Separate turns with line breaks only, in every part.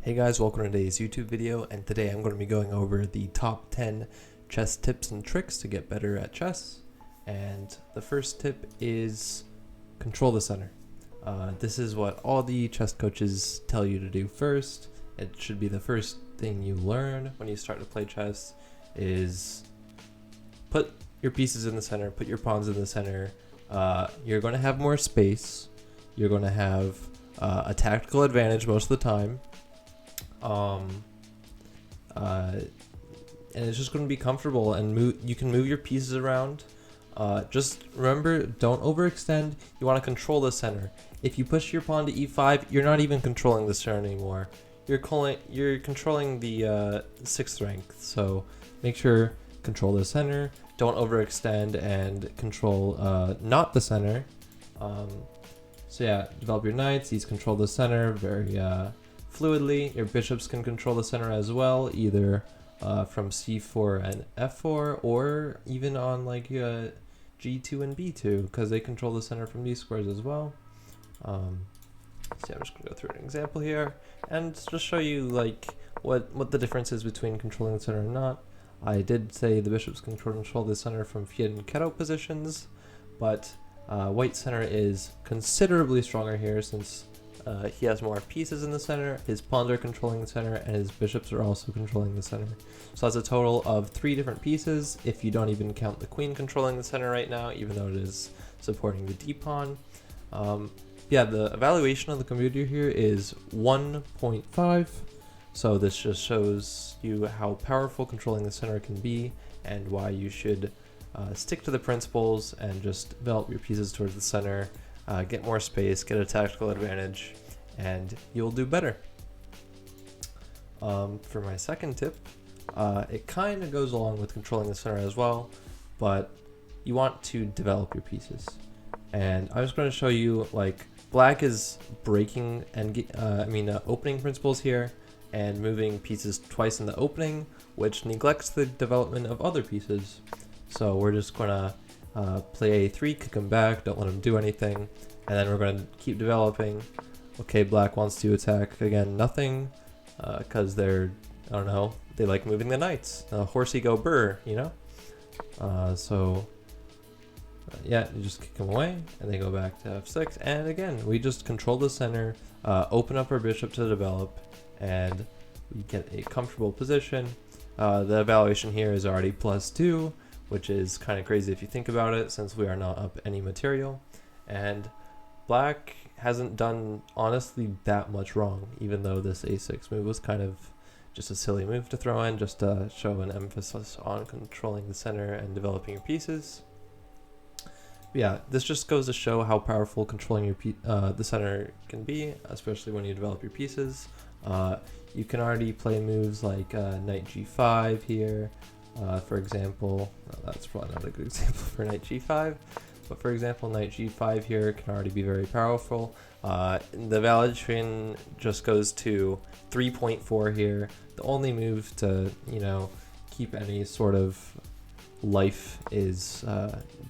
Hey guys, welcome to today's YouTube video, and today I'm going to be going over the top 10 chess tips and tricks to get better at chess. And the first tip is control the center. This is what all the chess coaches tell you to do first. It should be the first thing you learn when you start to play chess is put your pieces in the center, put your pawns in the center. You're going to have more space. You're going to have a tactical advantage most of the time. And it's just going to be comfortable, and you can move your pieces around. Just remember, don't overextend. You want to control the center. If you push your pawn to e5, you're not even controlling the center anymore. You're controlling the 6th rank. So make sure control the center. Don't overextend and control not the center. So yeah, develop your knights. These control the center very fluidly. Your bishops can control the center as well, either from c4 and f4, or even on like g2 and b2, because they control the center from these squares as well. So yeah, I'm just gonna go through an example here and just show you like what the difference is between controlling the center and not. I did say the bishops can control the center from Fiat and Keto positions, but white center is considerably stronger here since he has more pieces in the center, his pawns are controlling the center, and his bishops are also controlling the center. So that's a total of 3 different pieces, if you don't even count the queen controlling the center right now, even though it is supporting the d-pawn. Yeah, the evaluation of the computer here is 1.5, so this just shows you how powerful controlling the center can be, and why you should stick to the principles and just develop your pieces towards the center. Get more space, get a tactical advantage, and you'll do better. For my second tip, it kind of goes along with controlling the center as well, but you want to develop your pieces. And I'm just going to show you, like, black is breaking and opening principles here, and moving pieces twice in the opening, which neglects the development of other pieces. So we're just going to play a3, kick him back, don't let him do anything, and then we're going to keep developing. Okay, black wants to attack again, nothing, because they're, I don't know, they like moving the knights. Horsey go burr, you know? Yeah, you just kick them away, and they go back to f6, and again, we just control the center, open up our bishop to develop, and we get a comfortable position. The evaluation here is already +2, which is kind of crazy if you think about it, since we are not up any material. And black hasn't done, honestly, that much wrong, even though this a6 move was kind of just a silly move to throw in, just to show an emphasis on controlling the center and developing your pieces. But yeah, this just goes to show how powerful controlling your the center can be, especially when you develop your pieces. You can already play moves like knight g5 here. For example, that's probably not a good example for knight g5, but for example, knight g5 here can already be very powerful. The evaluation just goes to 3.4 here. The only move to, keep any sort of life is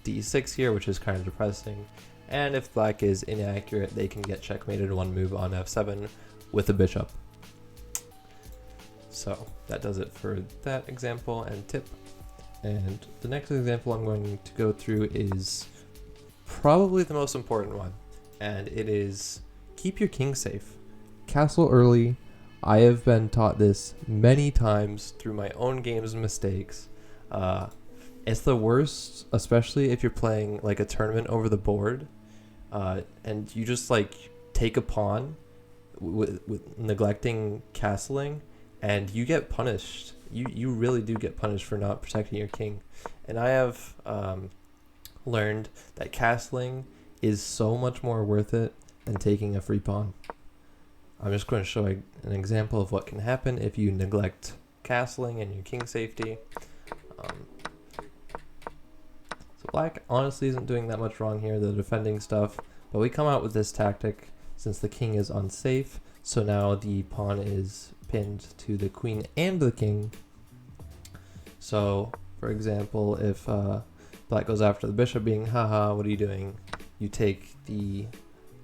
d6 here, which is kind of depressing. And if black is inaccurate, they can get checkmated in one move on f7 with a bishop. So that does it for that example and tip. And the next example I'm going to go through is probably the most important one, and it is keep your king safe. Castle early. I have been taught this many times through my own games and mistakes. It's the worst, especially if you're playing like a tournament over the board, and you just like take a pawn with neglecting castling, and you get punished. You really do get punished for not protecting your king. And I have learned that castling is so much more worth it than taking a free pawn. I'm just going to show an example of what can happen if you neglect castling and your king safety. So black honestly isn't doing that much wrong here, the defending stuff, but we come out with this tactic since the king is unsafe. So now the pawn is pinned to the queen and the king. So, for example, if black goes after the bishop, being, haha, what are you doing? You take the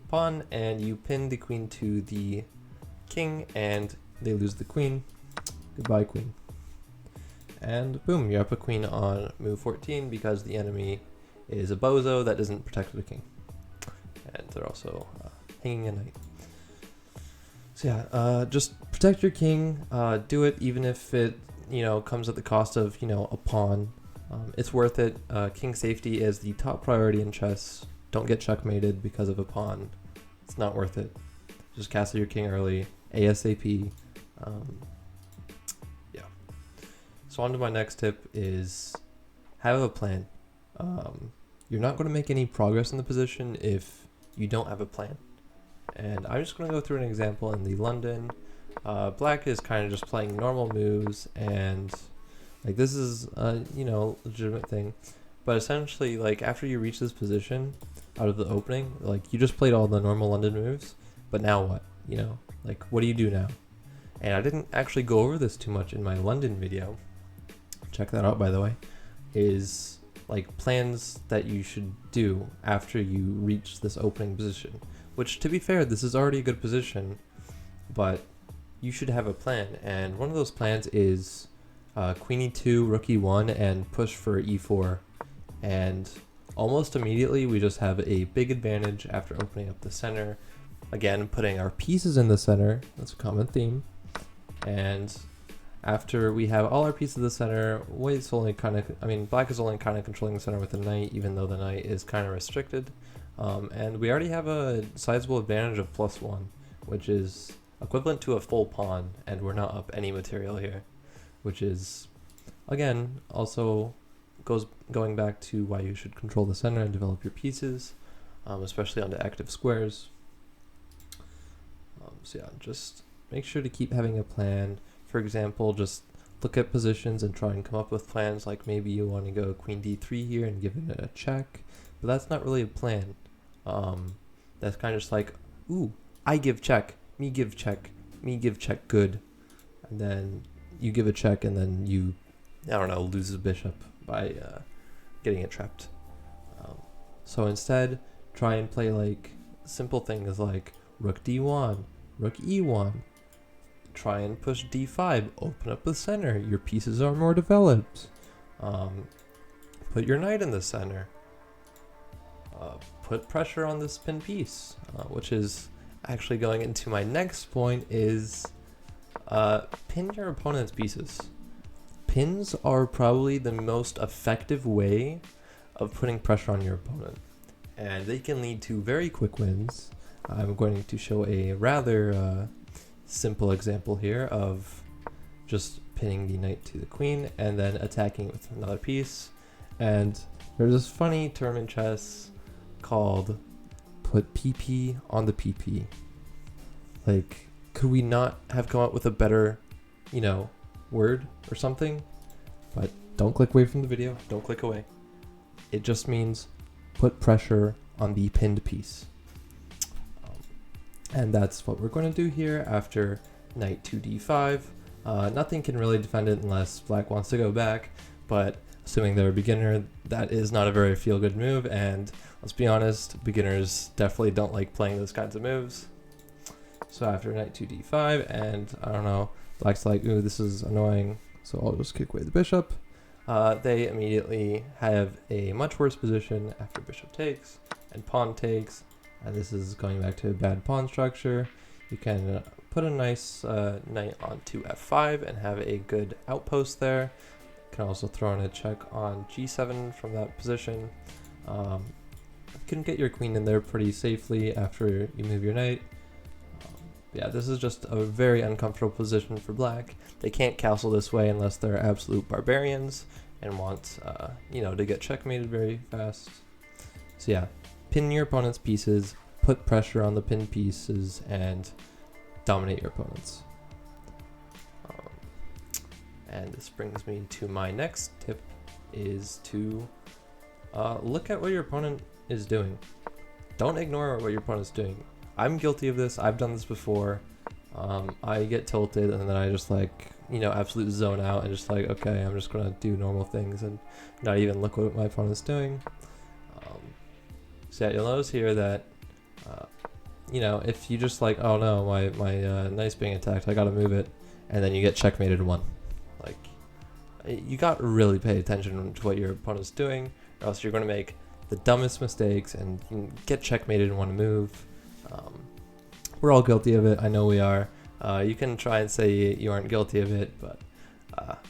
pawn and you pin the queen to the king, and they lose the queen. Goodbye, queen. And boom, you're up a queen on move 14 because the enemy is a bozo that doesn't protect the king. And they're also hanging a knight. So yeah, just protect your king. Do it even if it, comes at the cost of, a pawn. It's worth it. King safety is the top priority in chess. Don't get checkmated because of a pawn. It's not worth it. Just castle your king early, ASAP. Yeah. So on to my next tip is have a plan. You're not going to make any progress in the position if you don't have a plan. And I'm just going to go through an example in the London. Black is kind of just playing normal moves, and like this is legitimate thing. But essentially, like after you reach this position out of the opening, like you just played all the normal London moves, but now what? Like what do you do now? And I didn't actually go over this too much in my London video. Check that out, by the way. Is like plans that you should do after you reach this opening position. Which, to be fair, this is already a good position, but you should have a plan. And one of those plans is queen e2, rook e1, and push for e4. And almost immediately, we just have a big advantage after opening up the center. Again, putting our pieces in the center. That's a common theme. And after we have all our pieces in the center, black is only kind of controlling the center with the knight, even though the knight is kind of restricted. And we already have a sizable advantage of +1, which is equivalent to a full pawn, and we're not up any material here, which is, again, also going back to why you should control the center and develop your pieces, especially onto active squares. So yeah, just make sure to keep having a plan. For example, just look at positions and try and come up with plans, like maybe you want to go queen d3 here and give it a check, but that's not really a plan. That's kind of just like, ooh, I give check, me give check, me give check, good. And then you give a check and then you, lose the bishop by getting it trapped. So instead, try and play like simple things like rook d1, rook e1. Try and push d5, open up the center, your pieces are more developed. Put your knight in the center. Put pressure on this pin piece, which is actually going into my next point is pin your opponent's pieces. Pins are probably the most effective way of putting pressure on your opponent, and they can lead to very quick wins. I'm going to show a rather simple example here of just pinning the knight to the queen and then attacking it with another piece. And there's this funny term in chess called put PP on the PP. Like, could we not have come up with a better, word or something? But don't click away from the video. Don't click away. It just means put pressure on the pinned piece. And that's what we're going to do here after knight to d5. Nothing can really defend it unless black wants to go back, but assuming they're a beginner, that is not a very feel-good move, and let's be honest, beginners definitely don't like playing those kinds of moves. So after knight to d5, and black's like, ooh, this is annoying, so I'll just kick away the bishop. They immediately have a much worse position after bishop takes and pawn takes, and this is going back to a bad pawn structure. You can put a nice knight onto f5 and have a good outpost there. You can also throw in a check on g7 from that position. You can get your queen in there pretty safely after you move your knight. Yeah, this is just a very uncomfortable position for black. They can't castle this way unless they're absolute barbarians and want, to get checkmated very fast. So yeah, pin your opponent's pieces, put pressure on the pinned pieces, and dominate your opponents. And this brings me to my next tip, is to look at what your opponent is doing. Don't ignore what your opponent's doing. I'm guilty of this. I've done this before. I get tilted and then I just absolute zone out and just like, okay, I'm just gonna do normal things and not even look what my opponent's doing. So yeah, you'll notice here that you know, if you just like, oh no, my knight's being attacked, I gotta move it, and then you get checkmated 1. Like, you got to really pay attention to what your opponent's doing, or else you're going to make the dumbest mistakes and you can get checkmated in 1 move. We're all guilty of it. I know we are. You can try and say you aren't guilty of it, but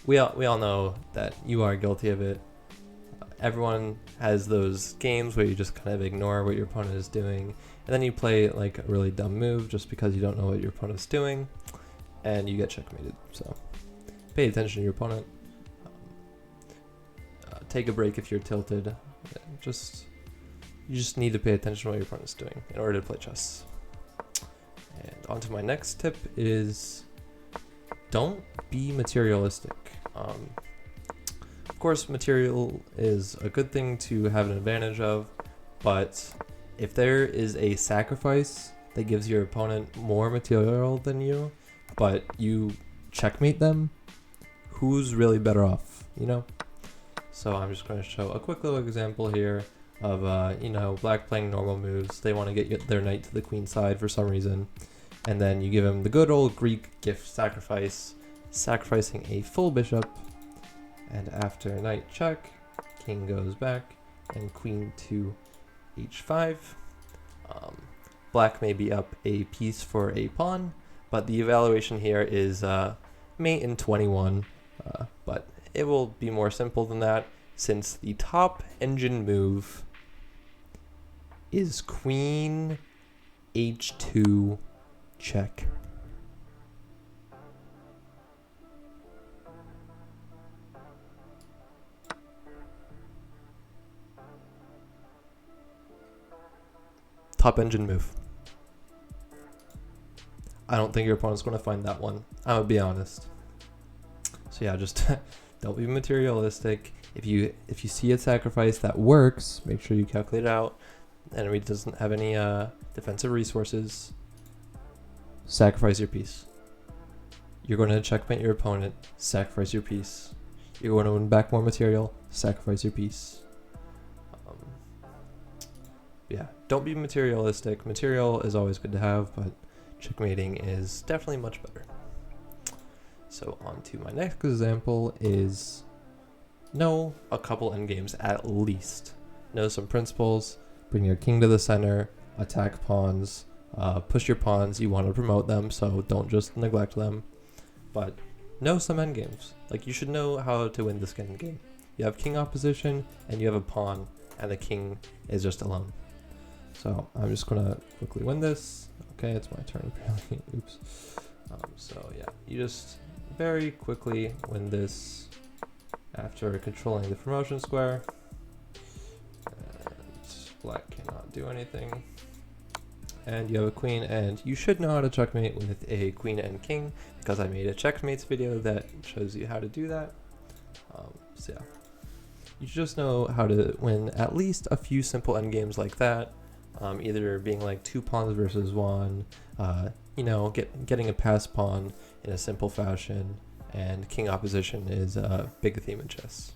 we all know that you are guilty of it. Everyone has those games where you just kind of ignore what your opponent is doing, and then you play like a really dumb move just because you don't know what your opponent's doing, and you get checkmated. So pay attention to your opponent. Take a break if you're tilted. You just need to pay attention to what your opponent's doing in order to play chess. And on to my next tip is don't be materialistic. Of course, material is a good thing to have an advantage of, but if there is a sacrifice that gives your opponent more material than you, but you checkmate them, who's really better off, you know? So I'm just going to show a quick little example here of, you know, black playing normal moves. They want to get their knight to the queen side for some reason, and then you give him the good old Greek gift sacrifice, sacrificing a full bishop, and after knight check, king goes back, and queen to h5. Black may be up a piece for a pawn, but the evaluation here is mate in 21, but it will be more simple than that, since the top engine move is queen h2 check. Top engine move. I don't think your opponent's going to find that one. I'm gonna be honest. So yeah, just don't be materialistic. If you see a sacrifice that works, make sure you calculate it out. Enemy doesn't have any defensive resources. Sacrifice your piece. You're going to checkmate your opponent. Sacrifice your piece. You're going to win back more material. Sacrifice your piece. Yeah, don't be materialistic. Material is always good to have, but checkmating is definitely much better. So on to my next example is know a couple endgames at least. Know some principles. Bring your king to the center. Attack pawns. Push your pawns. You want to promote them, so don't just neglect them. But know some endgames. Like, you should know how to win this endgame. You have king opposition, and you have a pawn, and the king is just alone. So I'm just gonna quickly win this. Okay, it's my turn apparently. Oops. So yeah, you just very quickly win this after controlling the promotion square. And black cannot do anything. And you have a queen, and you should know how to checkmate with a queen and king, because I made a checkmates video that shows you how to do that. So yeah, you should just know how to win at least a few simple endgames like that. Either being like 2 pawns versus 1, you know, getting a pass pawn in a simple fashion, and king opposition is a big theme in chess.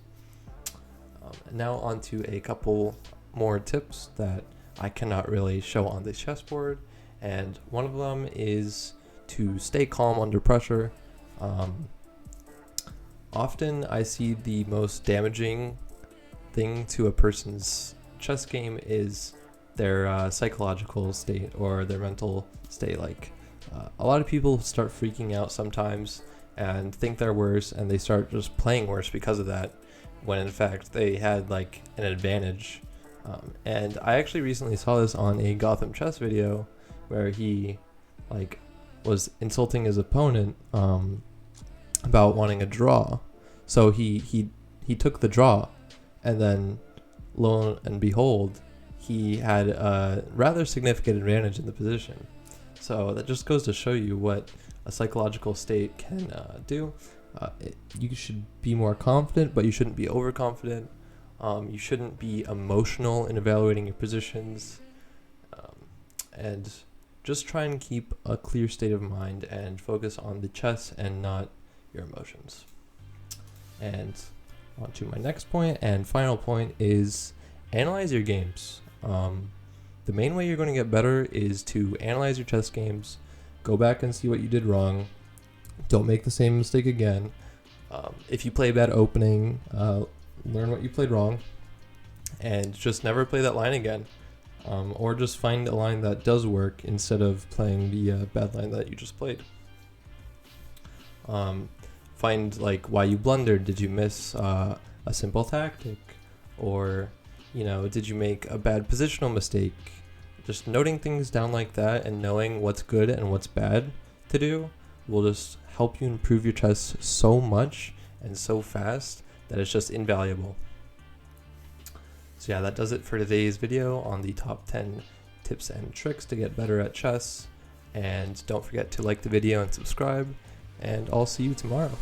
Now on to a couple more tips that I cannot really show on the chessboard, and one of them is to stay calm under pressure. Often I see the most damaging thing to a person's chess game is their psychological state or their mental state. Like, a lot of people start freaking out sometimes and think they're worse, and they start just playing worse because of that, when in fact they had like an advantage. And I actually recently saw this on a Gotham chess video where he like was insulting his opponent about wanting a draw. So he took the draw, and then lo and behold, he had a rather significant advantage in the position. So that just goes to show you what a psychological state can do. You should be more confident, but you shouldn't be overconfident. You shouldn't be emotional in evaluating your positions. And just try and keep a clear state of mind and focus on the chess and not your emotions. And on to my next point and final point is analyze your games. The main way you're going to get better is to analyze your chess games, go back and see what you did wrong. Don't make the same mistake again. If you play a bad opening, learn what you played wrong, and just never play that line again. Or just find a line that does work instead of playing the bad line that you just played. Find like why you blundered. Did you miss a simple tactic, or did you make a bad positional mistake? Just noting things down like that and knowing what's good and what's bad to do will just help you improve your chess so much and so fast that it's just invaluable. So yeah, that does it for today's video on the top 10 tips and tricks to get better at chess. And don't forget to like the video and subscribe, and I'll see you tomorrow.